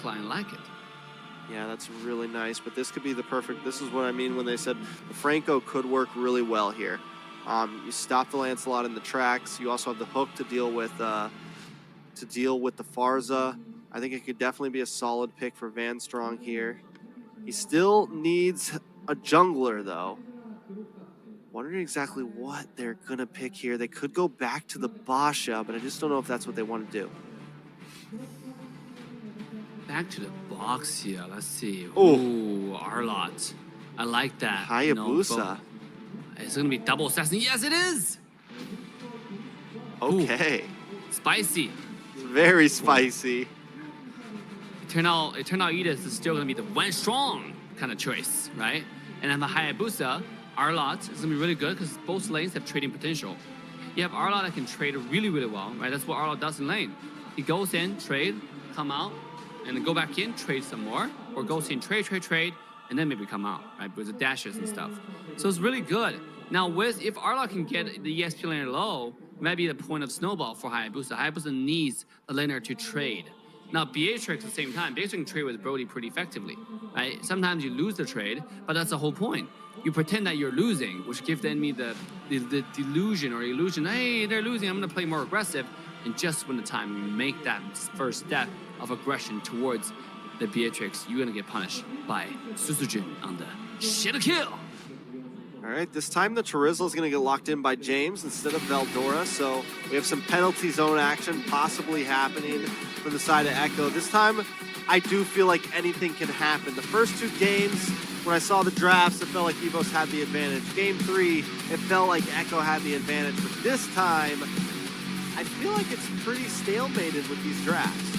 backline. I like it. Yeah, that's really nice, but this could be the perfect, this is what I mean when they said the Franco could work really well here. You stop the Lancelot in the tracks. You also have the hook to deal with the Farza. I think it could definitely be a solid pick for VaanStrong here. He still needs a jungler though. Wondering exactly what they're gonna pick here. They could go back to the Basha, but I just don't know if that's what they want to do. Back to the box here. Let's see. Oh. Ooh, Arlott. I like that. Hayabusa. It's going to be double assassin. Yes, it is. Okay. Ooh, spicy. Very spicy. Eternal Edith is still going to be the VaanStrong kind of choice, right? And then the Hayabusa, Arlott is going to be really good because both lanes have trading potential. You have Arlott that can trade really, really well, right? That's what Arlott does in lane. He goes in, trade, come out, and then go back in, trade some more, or goes in, trade, and then maybe come out, right? With the dashes and stuff. So it's really good. Now, if Arlott can get the EXP laner low, maybe the point of snowball for Hayabusa. Hayabusa needs a laner to trade. Now, BATREX at the same time, BATREX can trade with Brody pretty effectively, right? Sometimes you lose the trade, but that's the whole point. You pretend that you're losing, which gives the enemy the delusion or illusion, hey, they're losing, I'm gonna play more aggressive. And just when the time you make that first step of aggression towards the BATREX, you're gonna get punished by Sutsujin on the shit kill. All right, this time the Torizzle is gonna get locked in by Jeymz instead of Veldora, so we have some penalty zone action possibly happening from the side of Echo. This time, I do feel like anything can happen. The first two games, when I saw the drafts, it felt like Evos had the advantage. Game 3, it felt like Echo had the advantage, but this time, I feel like it's pretty stalemated with these drafts.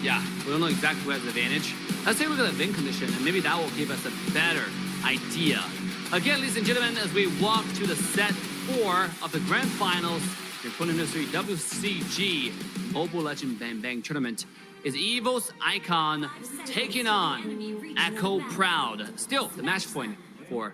Yeah, we don't know exactly who has the advantage. Let's take a look at the win condition, and maybe that will give us a better idea. Again, ladies and gentlemen, as we walk to the set 4 of the grand finals in 2023 WCG Mobile Legend Bang Bang Tournament, is Evos Icon taking on Echo Proud. Still the match point for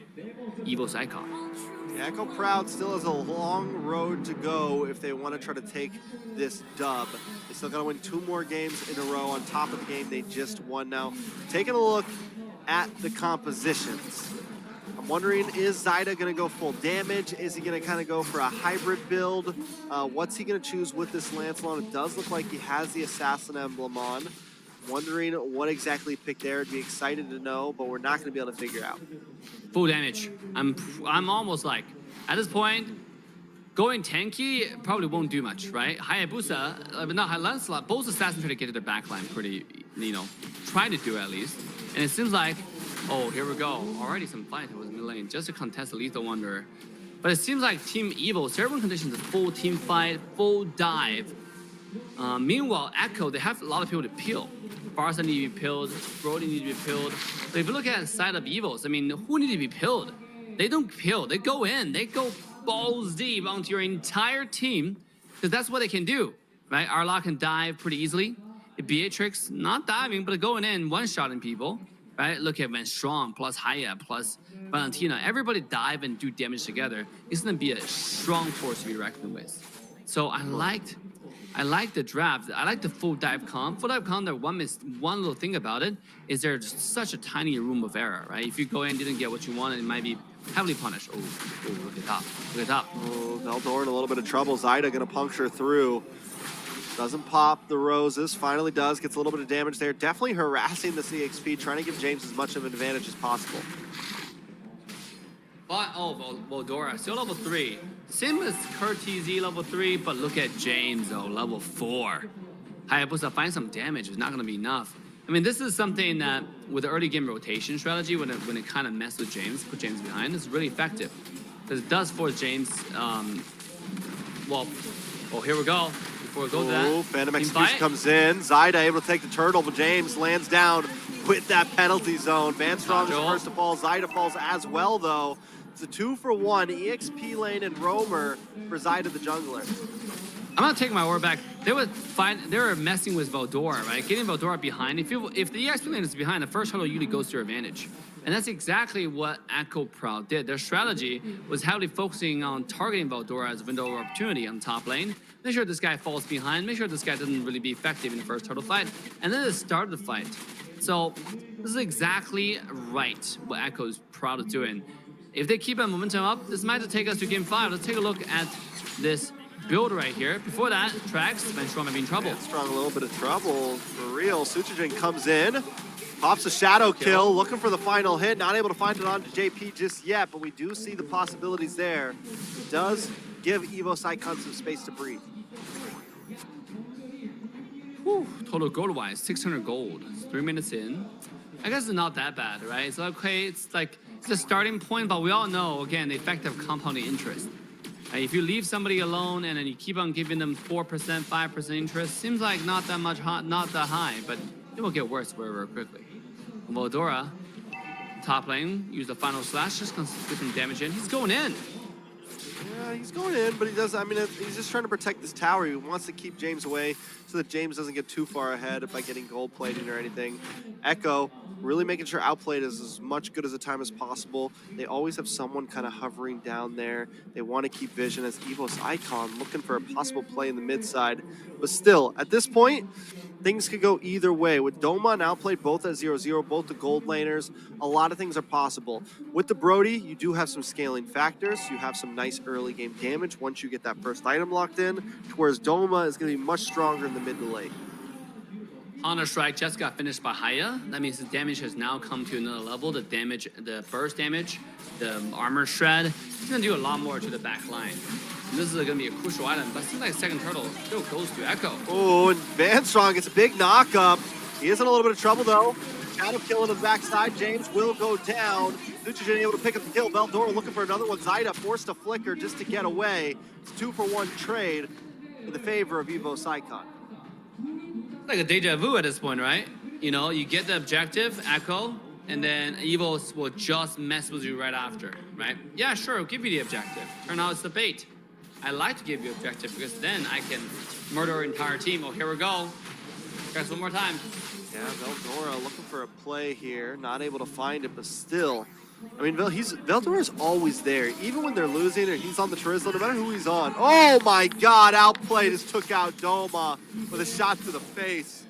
Evos Icon. Echo Proud still has a long road to go if they want to try to take this dub. They still got to win 2 more games in a row on top of the game they just won now. Taking a look at the compositions. I'm wondering, is Zaida going to go full damage? Is he going to kind of go for a hybrid build? What's he going to choose with this Lancelot? It does look like he has the Assassin emblem on. Wondering what exactly he picked there. I'd be excited to know, but we're not going to be able to figure out. Full damage. I'm almost like, at this point, going tanky probably won't do much, right? Hayabusa, not Lancelot, both assassins try to get to the backline pretty, try to do at least. And it seems like, oh, here we go. Already some fight was mid lane just to contest the Lethal Wanderer. But it seems like Team Evil, several conditions, is full team fight, full dive. Meanwhile, Echo, they have a lot of people to peel. Barca need to be peeled, Brody need to be peeled. But if you look at the side of Evos, I mean, who need to be peeled? They don't peel, they go in, they go balls deep onto your entire team, because that's what they can do, right? Arlott can dive pretty easily. BATREX, not diving, but going in, one-shotting people, right? Look at VaanStrong plus Haya plus Valentina. Everybody dive and do damage together. It's going to be a strong force to be reckoned with. So I liked the draft. I like the full dive comp. Full dive comp, there one little thing about it is there's such a tiny room of error, right? If you go in, didn't get what you wanted, it might be heavily punished. Oh, look at that. Look at that. Oh, Veldora in a little bit of trouble. Zaida going to puncture through. Doesn't pop the roses. Finally does. Gets a little bit of damage there. Definitely harassing the CXP, trying to give Jeymz as much of an advantage as possible. But, Veldora, still level 3. Same as KurtTzy level 3, but look at Jeymz, though, level 4. Hayabusa finds some damage. It's not going to be enough. I mean, this is something that, with the early game rotation strategy, when it kind of messed with Jeymz, put Jeymz behind, it's really effective. Because it does force Jeymz, here we go. Before we go to that. Phantom Execution comes in. Zaida able to take the turtle, but Jeymz lands down with that penalty zone. VaanStrong is first to fall. Zaida falls as well, though. It's a 2-for-1 EXP lane and roamer for Zaida the jungler. I'm gonna take my word back. They were messing with Veldora, right? Getting Veldora behind. If the EXP lane is behind, the first hurdle usually goes to your advantage. And that's exactly what Echo Proud did. Their strategy was heavily focusing on targeting Veldora as a window of opportunity on top lane. Make sure this guy falls behind. Make sure this guy doesn't really be effective in the first turtle fight. And then they started the fight. So this is exactly right what Echo is proud of doing. If they keep that momentum up, this might take us to game 5. Let's take a look at this build right here. Before that, TREX, VaanStrong might be in trouble. VaanStrong a little bit of trouble for real. Sutsujin comes in. Pops a shadow kill, looking for the final hit. Not able to find it onto Jaypee just yet, but we do see the possibilities there. It does give Evos Saykots some space to breathe. Whew, total gold-wise, 600 gold. It's 3 minutes in. I guess it's not that bad, right? It's okay, it's like, it's a starting point, but we all know, again, the effect of compounding interest. Right? If you leave somebody alone and then you keep on giving them 4%, 5% interest, seems like not that much, not that high, but it will get worse very, very quickly. Veldora, top lane, use the final slash, just gonna get some damage in. He's going in. Yeah, he's going in, but he does, I mean, he's just trying to protect this tower. He wants to keep Jeymz away so that Jeymz doesn't get too far ahead by getting gold plating or anything. Echo, really making sure Outplayed is as much good as a time as possible. They always have someone kind of hovering down there. They want to keep vision as Evos Icon, looking for a possible play in the mid side. But still, at this point, things could go either way. With Douma and Outplayed both at 0-0, both the gold laners, a lot of things are possible. With the Brody, you do have some scaling factors. You have some nice early game damage once you get that first item locked in, whereas Douma is going to be much stronger in the mid to late. Honor Strike just got finished by Haya. That means the damage has now come to another level. The damage, the burst damage, the armor shred, it's going to do a lot more to the back line. And this is going to be a crucial item, but it seems like second turtle still goes to Echo. Oh, and VaanStrong gets a big knock-up. He is in a little bit of trouble, though. Shadow kill on the backside. Jeymz will go down. Sutsujin able to pick up the kill. Veldora looking for another one. Zaida forced to flicker just to get away. It's 2-for-1 trade in the favor of Evos Icon. Like a deja vu at this point, right? You know, you get the objective, Echo, and then Evos will just mess with you right after, right? Yeah, sure, I'll give you the objective. Turn out it's the bait. I like to give you objective because then I can murder our entire team. Oh, here we go. Guys, one more time. Yeah, Veldora looking for a play here. Not able to find it, but still. I mean, Veldora's always there. Even when they're losing or he's on the Turismo, no matter who he's on. Oh my God, Outplayed just took out Douma with a shot to the face.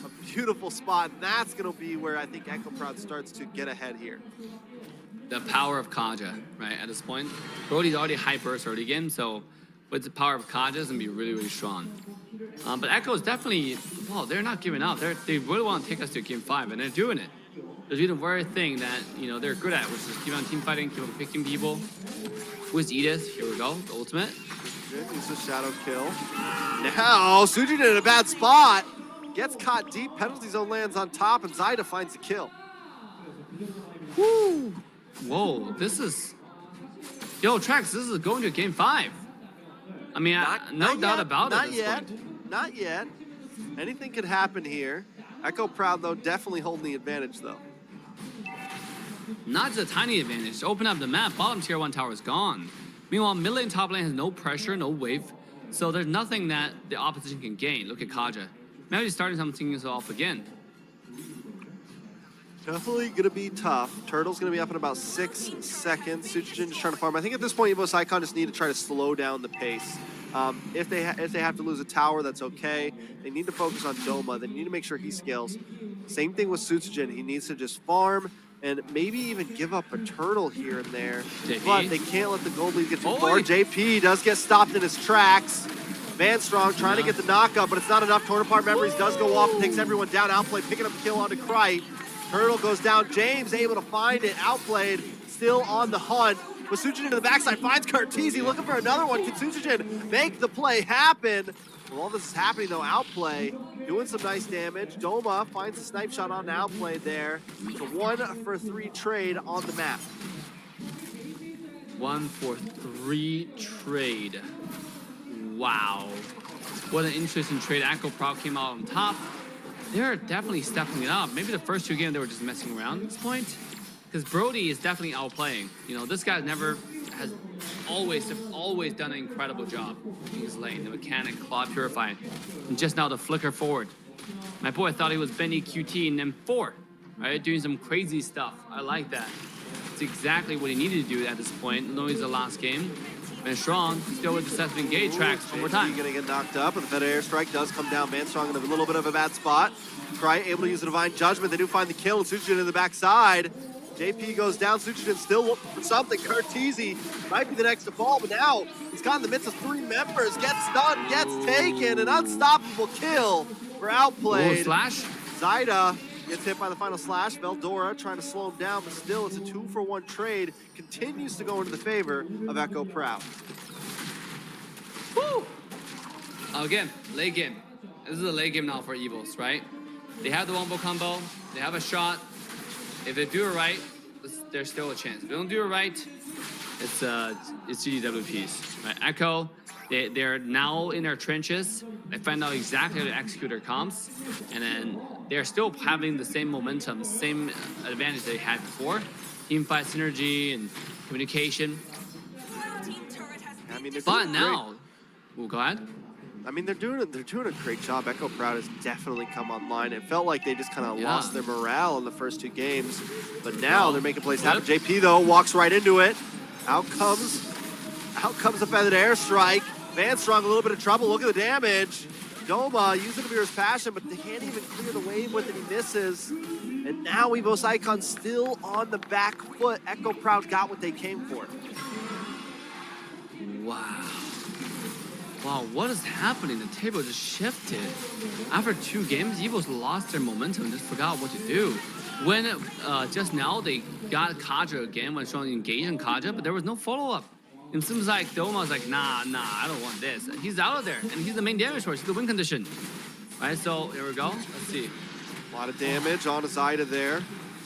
A beautiful spot, and that's gonna be where I think Echo Proud starts to get ahead here. The power of Kaja, right, at this point. Brody's already high burst early game, so with the power of Kaja, it's gonna be really, really strong. But Echo is definitely, well, they're not giving up. They really want to take us to game 5, and they're doing it. They're doing the very thing that, you know, they're good at, which is keep on team fighting, keep on picking people. With Edith, here we go, the ultimate. It's a shadow kill. Now, Sutsujin in a bad spot. Gets caught deep, penalty zone lands on top, and Zaida finds the kill. Woo! Whoa, this is... Yo, TREX, this is going to game 5. I mean, no doubt about it. Not yet. Not yet. Anything could happen here. Echo Proud, though, definitely holding the advantage, though. Not just a tiny advantage. To open up the map, bottom tier 1 tower is gone. Meanwhile, mid lane, top lane has no pressure, no wave. So there's nothing that the opposition can gain. Look at Kaja. Maybe he's starting something off again. Definitely going to be tough. Turtle's going to be up in about 6 seconds. Sutsujin just trying to farm. I think at this point, Evos Icon just need to try to slow down the pace. If they have to lose a tower, that's okay. They need to focus on Douma. They need to make sure he scales. Same thing with Sutsujin. He needs to just farm and maybe even give up a turtle here and there. Jaypee. But they can't let the gold lead get too far. Jaypee does get stopped in his tracks. VaanStrong trying to get the knockup, but it's not enough. Torn apart memories does go off and takes everyone down. Outplayed picking up the kill onto Krite. Turtle goes down. Jeymz able to find it. Outplayed still on the hunt. With Sutsujin to the backside, finds KurtTzy looking for another one. Can Sutsujin make the play happen? Well, all this is happening though. Outplay doing some nice damage. Douma finds a snipe shot on Outplay there. It's a 1-for-3 trade on the map. 1-for-3 trade. Wow. What an interesting trade. Echo Proud came out on top. They're definitely stepping it up. Maybe the first 2 games they were just messing around at this point. Because Brody is definitely outplaying. You know, this guy never has always done an incredible job in his lane. The mechanic, Claw Purify. And just now the flicker forward. My boy thought he was Benny QT in M4, right? Doing some crazy stuff. I like that. It's exactly what he needed to do at this point. Knowing it's the last game. VaanStrong still with the set engage tracks one more time. Gonna get knocked up, but the Fed airstrike does come down. VaanStrong in a little bit of a bad spot. Cry able to use a divine judgment. They do find the kill, and Sutsujin in the backside. Jaypee goes down. Sutsujin still looking for something. KurtTzy might be the next to fall, but now he's got in the midst of 3 members. Gets stunned, gets taken. An unstoppable kill for Outplayed. Ooh, slash. Zaida gets hit by the final slash. Veldora trying to slow him down, but still it's a 2-for-1 trade. Continues to go into the favor of Echo Proud. Woo! Again, late game. This is a late game now for Evos, right? They have the wombo combo. They have a shot. If they do it right, there's still a chance. If they don't do it right, it's GGWPs, right? Echo, they're now in their trenches. They find out exactly how to execute their comps, and then they're still having the same momentum, same advantage they had before. Team fight synergy and communication. I mean, but now, we'll go ahead. I mean, they're doing a great job. Echo Proud has definitely come online. It felt like they just kind of lost their morale in the first 2 games, but now they're making plays happen. Jaypee though walks right into it. Out comes the feathered airstrike. VaanStrong a little bit of trouble. Look at the damage. Douma using Amir's passion, but they can't even clear the wave with it. He misses, and now Evos Icon still on the back foot. Echo Proud got what they came for. Wow. Wow, what is happening? The table just shifted. After 2 games, Evos lost their momentum and just forgot what to do. When just now they got Kaja again when Strong engaged in Kaja, but there was no follow-up. It seems like Douma was like, nah, I don't want this. He's out of there, and he's the main damage source. He's the win condition. Right, so here we go. Let's see. A lot of damage on Zaida there.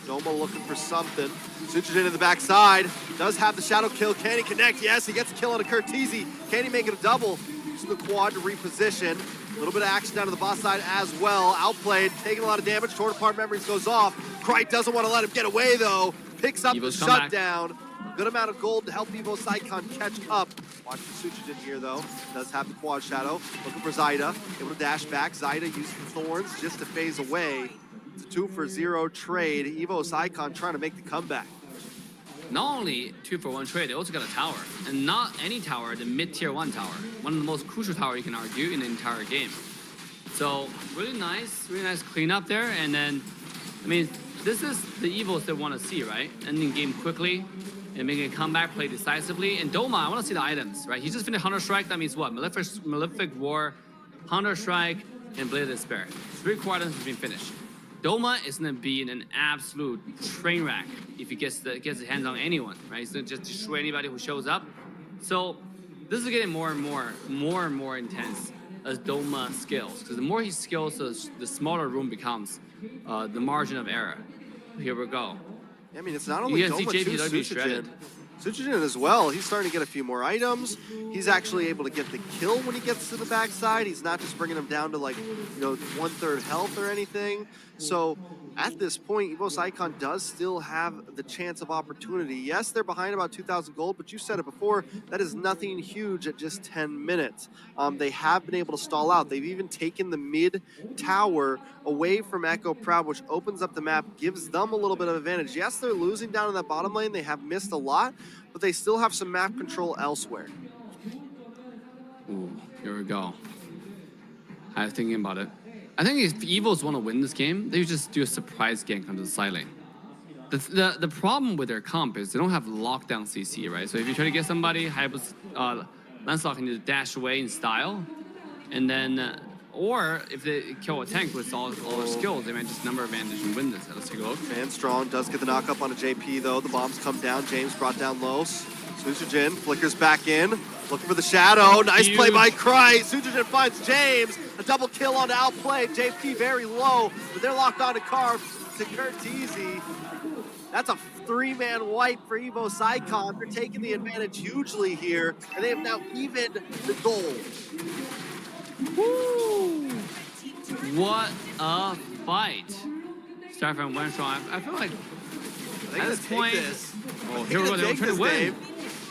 Douma looking for something. Sutsujin in the backside. Does have the shadow kill. Can he connect? Yes, he gets a kill on a KurtTzy. Can he make it a double? Using the quad to reposition. A little bit of action down to the boss side as well. Outplayed, taking a lot of damage. Torn apart memories goes off. Krite doesn't want to let him get away though. Picks up the shutdown. Good amount of gold to help Evos Icon catch up. Watch the Sutsujin here though. Does have the quad shadow. Looking for Zaida. Able to dash back. Zaida using thorns just to phase away. It's a 2-for-0 trade. Evos Icon trying to make the comeback. Not only 2-for-1 trade, they also got a tower. And not any tower, the mid-tier 1 tower. One of the most crucial tower you can argue in the entire game. So really nice cleanup there. And then, I mean, this is the Evos they want to see, right? Ending game quickly and making a comeback, play decisively. And Douma, I want to see the items, right? He just finished Hunter Strike. That means what? Malefic War, Hunter Strike, and Blade of Despair. 3 core items have been finished. Douma is going to be in an absolute train wreck if he gets his hands on anyone, right? He's going to just destroy anybody who shows up. So this is getting more and more intense as Douma scales. Because the more he scales, the smaller room becomes the margin of error. Here we go. I mean, it's not only Douma, too, Sutsujin. Sutsujin as well, he's starting to get a few more items. He's actually able to get the kill when he gets to the backside. He's not just bringing him down to like, 1/3 health or anything. So at this point, Evos Icon does still have the chance of opportunity. Yes, they're behind about 2,000 gold, but you said it before, that is nothing huge at just 10 minutes. They have been able to stall out. They've even taken the mid tower away from Echo Proud, which opens up the map, gives them a little bit of advantage. Yes, they're losing down in that bottom lane. They have missed a lot, but they still have some map control elsewhere. Ooh, here we go. I was thinking about it. I think if Evos want to win this game, they just do a surprise gank onto the side lane. The problem with their comp is they don't have lockdown CC, right? So if you try to get somebody, Lancelot can just dash away in style, and then, or if they kill a tank with all their skills, they might just number advantage and win this. Let's take a look. VaanStrong does get the knock up on a Jaypee though. The bombs come down. Jeymz brought down low. Sutsujin flickers back in, looking for the shadow. Nice play by Krite. Sutsujin finds Jeymz. A double kill on Outplayed. Jaypee very low, but they're locked on to Carve to KurtTzy. That's a 3-man wipe for Evos Icon. They're taking the advantage hugely here, and they have now evened the goal. Woo! What a fight. Start from VaanStrong. I feel like at this point, oh, here we go. They're trying to win.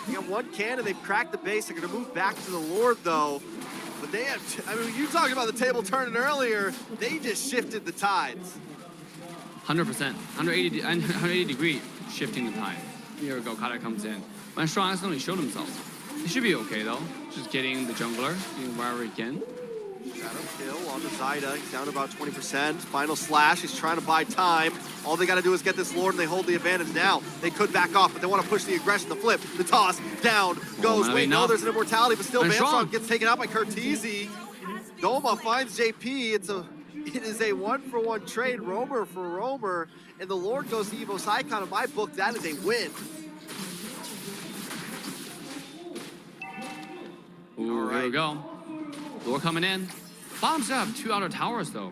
They got one cannon, they've cracked the base. They're gonna move back to the Lord though. But they have, I mean, you talking about the table turning earlier, they just shifted the tides. 100%, 180 degree shifting the tide. Here we go, Kata comes in. VaanStrong accidentally showed himself. He should be okay though. Just getting the jungler, getting wherever he can. Shadow kill on the Zaida. He's down to about 20%. Final slash. He's trying to buy time. All they got to do is get this Lord, and they hold the advantage now. They could back off, but they want to push the aggression, the flip, the toss, down, goes. Wait, no, there's an immortality, but still VaanStrong gets taken out by KurtTzy. Douma finds Jaypee. It is a 1-for-1 trade, roamer for roamer, and the Lord goes to Evos Icon. In my book, that is a win. Ooh, all right. Here we go. Lord coming in. Bottom still have 2 outer towers though.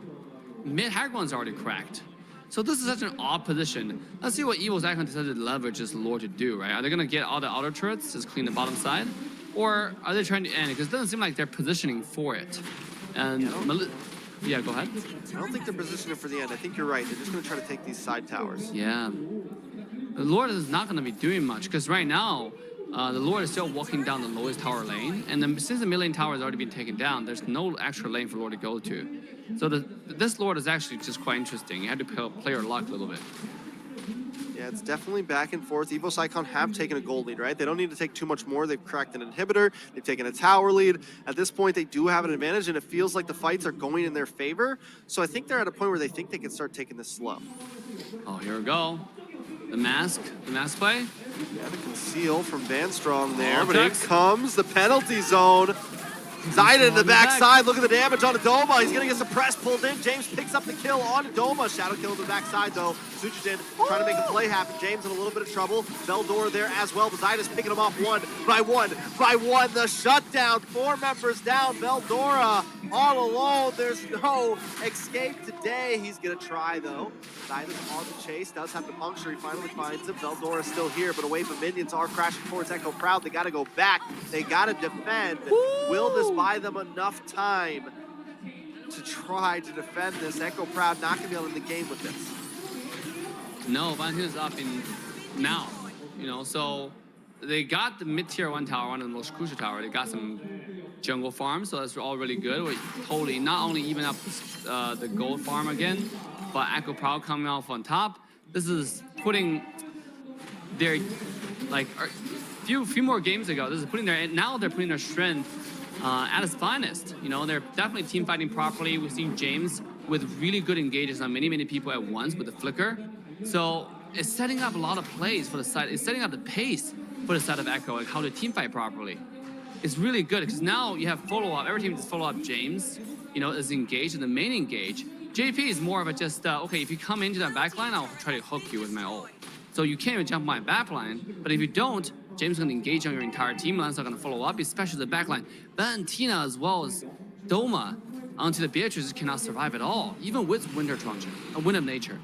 Mid hag one's already cracked. So this is such an odd position. Let's see what Evos Icon decided to leverage this Lord to do, right? Are they gonna get all the outer turrets, just clean the bottom side? Or are they trying to end it? Because it doesn't seem like they're positioning for it. And yeah, go ahead. I don't think they're positioning for the end. I think you're right. They're just gonna try to take these side towers. Yeah. The Lord is not gonna be doing much, because right now, the Lord is still walking down the lowest tower lane, and then since the mid lane tower has already been taken down, there's no extra lane for Lord to go to. So this Lord is actually just quite interesting. You have to play your luck a little bit. Yeah, it's definitely back and forth. Evos Icon have taken a gold lead, right? They don't need to take too much more. They've cracked an inhibitor. They've taken a tower lead. At this point, they do have an advantage, and it feels like the fights are going in their favor. So I think they're at a point where they think they can start taking this slow. Oh, here we go. The mask play. Yeah, the conceal from VaanStrong there, Oh, but here comes the penalty zone. Zaida in the backside, look at the damage on Douma. He's gonna get suppressed, pulled in. Jeymz picks up the kill on Douma. Shadow kill to the backside though. Sutsujin trying to make a play happen. Jeymz in a little bit of trouble. Veldora there as well, but Zaida's picking him off one by one. The shutdown, 4 members down. Veldora all alone. There's no escape today. He's gonna try though. Zaida's on the chase, does have the puncture. He finally finds him. Veldora's still here, but a wave of minions are crashing towards Echo Proud. They gotta go back. They gotta defend. Will this buy them enough time to try to defend this? Echo Proud not gonna be able to end the game with this. No, VaanStrong up in now. You know, so they got the mid-tier 1 tower, one of the most crucial tower. They got some jungle farms, so that's all really good. We totally not only even up the gold farm again, but Echo Proud coming off on top. This is putting their like few more games ago. This is putting their they're putting their strength at its finest. You know, they're definitely team fighting properly. We've seen Jeymz with really good engages on many people at once with the flicker. So it's setting up a lot of plays for the side. It's setting up the pace for the side of Echo, like how to team fight properly. It's really good because now you have follow-up. Every team just follow up Jeymz, you know, is engaged in the main engage. Jaypee is more of a just, okay, if you come into that backline, I'll try to hook you with my ult. So you can't even jump my backline, but if you don't, Jeymz is going to engage on your entire team. Line's not going to follow up, especially the backline. Then Tina as well as Douma onto the Beatrice cannot survive at all, even with Winter Truncheon, a Wind of Nature.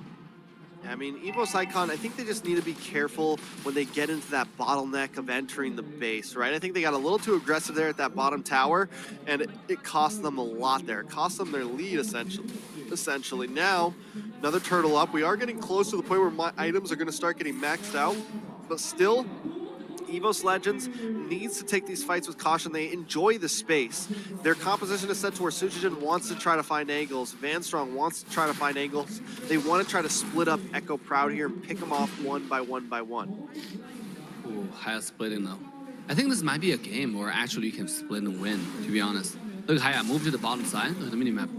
I mean, Evos Icon, I think they just need to be careful when they get into that bottleneck of entering the base, right? I think they got a little too aggressive there at that bottom tower, and it cost them a lot there. It cost them their lead, essentially. Now, another turtle up. We are getting close to the point where my items are going to start getting maxed out, but still, Evos Legends needs to take these fights with caution. They enjoy the space. Their composition is set to where Sutsujin wants to try to find angles. VaanStrong wants to try to find angles. They want to try to split up Echo Proud here and pick them off one by one. Ooh, Haya splitting though. I think this might be a game where actually you can split and win, to be honest. Look at Haya, move to the bottom side. Look at the minimap.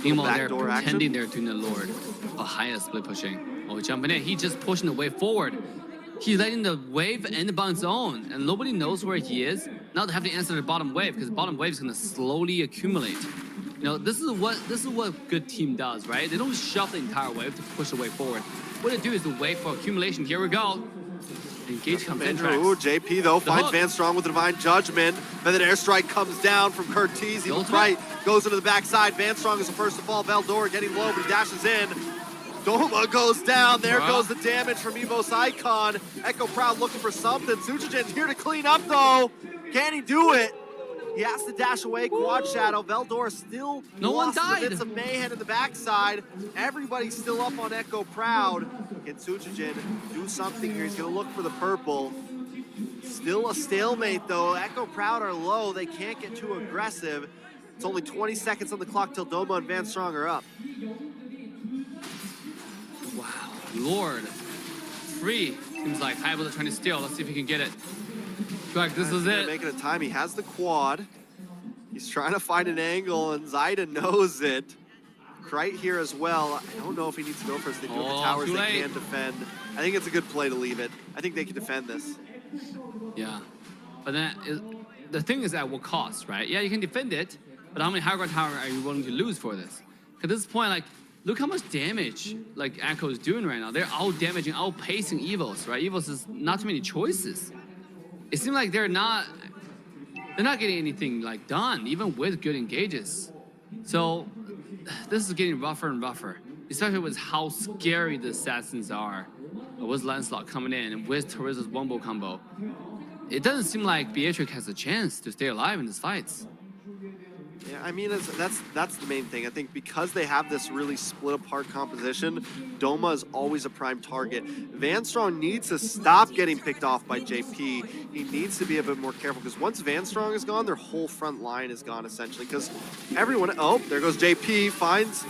Meanwhile, they're pretending they're doing the Lord. But Haya split pushing. Oh, jumping in. He just pushing the wave forward. He's letting the wave end on its own, and nobody knows where he is. Now they have to answer the bottom wave, because the bottom wave is going to slowly accumulate. You know, this is what good team does, right? They don't shove the entire wave to push the wave forward. What they do is to wait for accumulation. Here we go. Engage comes in. Ooh, Jaypee though finds VaanStrong with the Divine Judgment. Then an airstrike comes down from KurtTzy. He looks right, goes into the backside. VaanStrong is the first to fall. Veldora getting low, but he dashes in. Douma goes down. There goes the damage from Evos Icon. Echo Proud looking for something. Sutsujin's here to clean up though. Can he do it? He has to dash away. Quad Shadow. Veldora still lost the bits of mayhem in the backside. Everybody's still up on Echo Proud. Can Sutsujin do something here? He's going to look for the purple. Still a stalemate though. Echo Proud are low. They can't get too aggressive. It's only 20 seconds on the clock till Douma and VaanStrong are up. Wow, Lord. Free. Seems like Hayabusa trying to steal. Let's see if he can get it. Feel like this is it. Making a time. He has the quad. He's trying to find an angle, and Zaida knows it. Right here as well. I don't know if he needs to go for it. They do have the towers they can defend. I think it's a good play to leave it. I think they can defend this. Yeah. But then the thing is at what cost, right? Yeah, you can defend it, but how many high ground tower are you willing to lose for this? At this point, like, look how much damage like Echo is doing right now. They're out-damaging, out-pacing Evos, right? Evos is not too many choices. It seems like they're not getting anything like done, even with good engages. So this is getting rougher and rougher, especially with how scary the assassins are. With Lancelot coming in and with Teresa's wombo combo. It doesn't seem like Beatrix has a chance to stay alive in these fights. Yeah, I mean, that's the main thing. I think because they have this really split apart composition, Douma is always a prime target. VaanStrong needs to stop getting picked off by Jaypee. He needs to be a bit more careful because once VaanStrong is gone, their whole front line is gone essentially. Because everyone, oh, there goes Jaypee, finds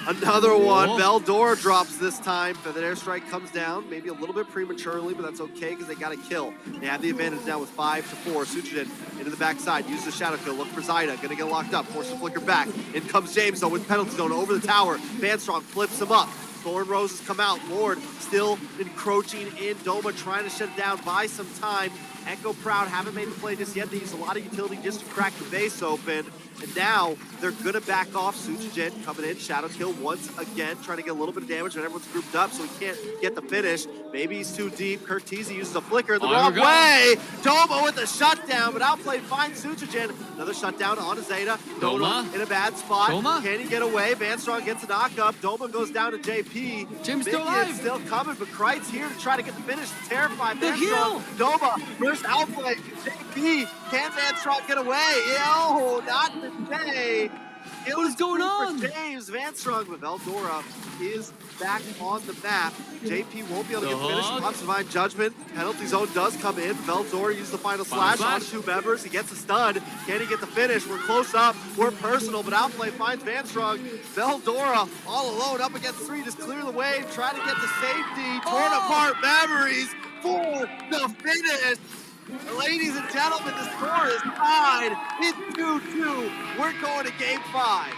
another one. Veldora drops this time, but the airstrike comes down, maybe a little bit prematurely, but that's okay because they got a kill. They have the advantage now with 5 to 4. Sutsujin into the backside, uses the shadow kill, look for Zaida, gonna get locked up, force the flicker back. In comes Jeymz though with penalty zone over the tower. VaanStrong flips him up. Thorn Roses come out. Lord still encroaching in. Douma trying to shut it down, buy some time. Echo Proud haven't made the play just yet. They use a lot of utility just to crack the base open. And now they're gonna back off. Sutsujin coming in, shadow kill once again, trying to get a little bit of damage when everyone's grouped up so he can't get the finish. Maybe he's too deep. KurtTzy uses a flicker the wrong way. Douma with a shutdown, but Outplayed finds Sutsujin. Another shutdown on Zaida. Douma in a bad spot. Can he get away? VaanStrong gets a knock up. Douma goes down to Jaypee. Jeymz still alive. Still coming, but KurtTzy's here to try to get the finish. Terrified. VaanStrong. Douma first Outplayed. Jaypee. Can VaanStrong get away? Oh, not today. What is going on? Jeymz, VaanStrong, but Veldora is back on the map. Jaypee won't be able to get the finish. Lots of Divine Judgment. Penalty zone does come in. Veldora uses the final slash on 2 members. He gets a stun. Can he get the finish? We're close up. We're personal, but Outplay finds VaanStrong. Veldora all alone up against 3. Just clear the way. Try to get to safety. Torn apart memories for the finish. Ladies and gentlemen, the score is tied. It's 2-2. We're going to game 5.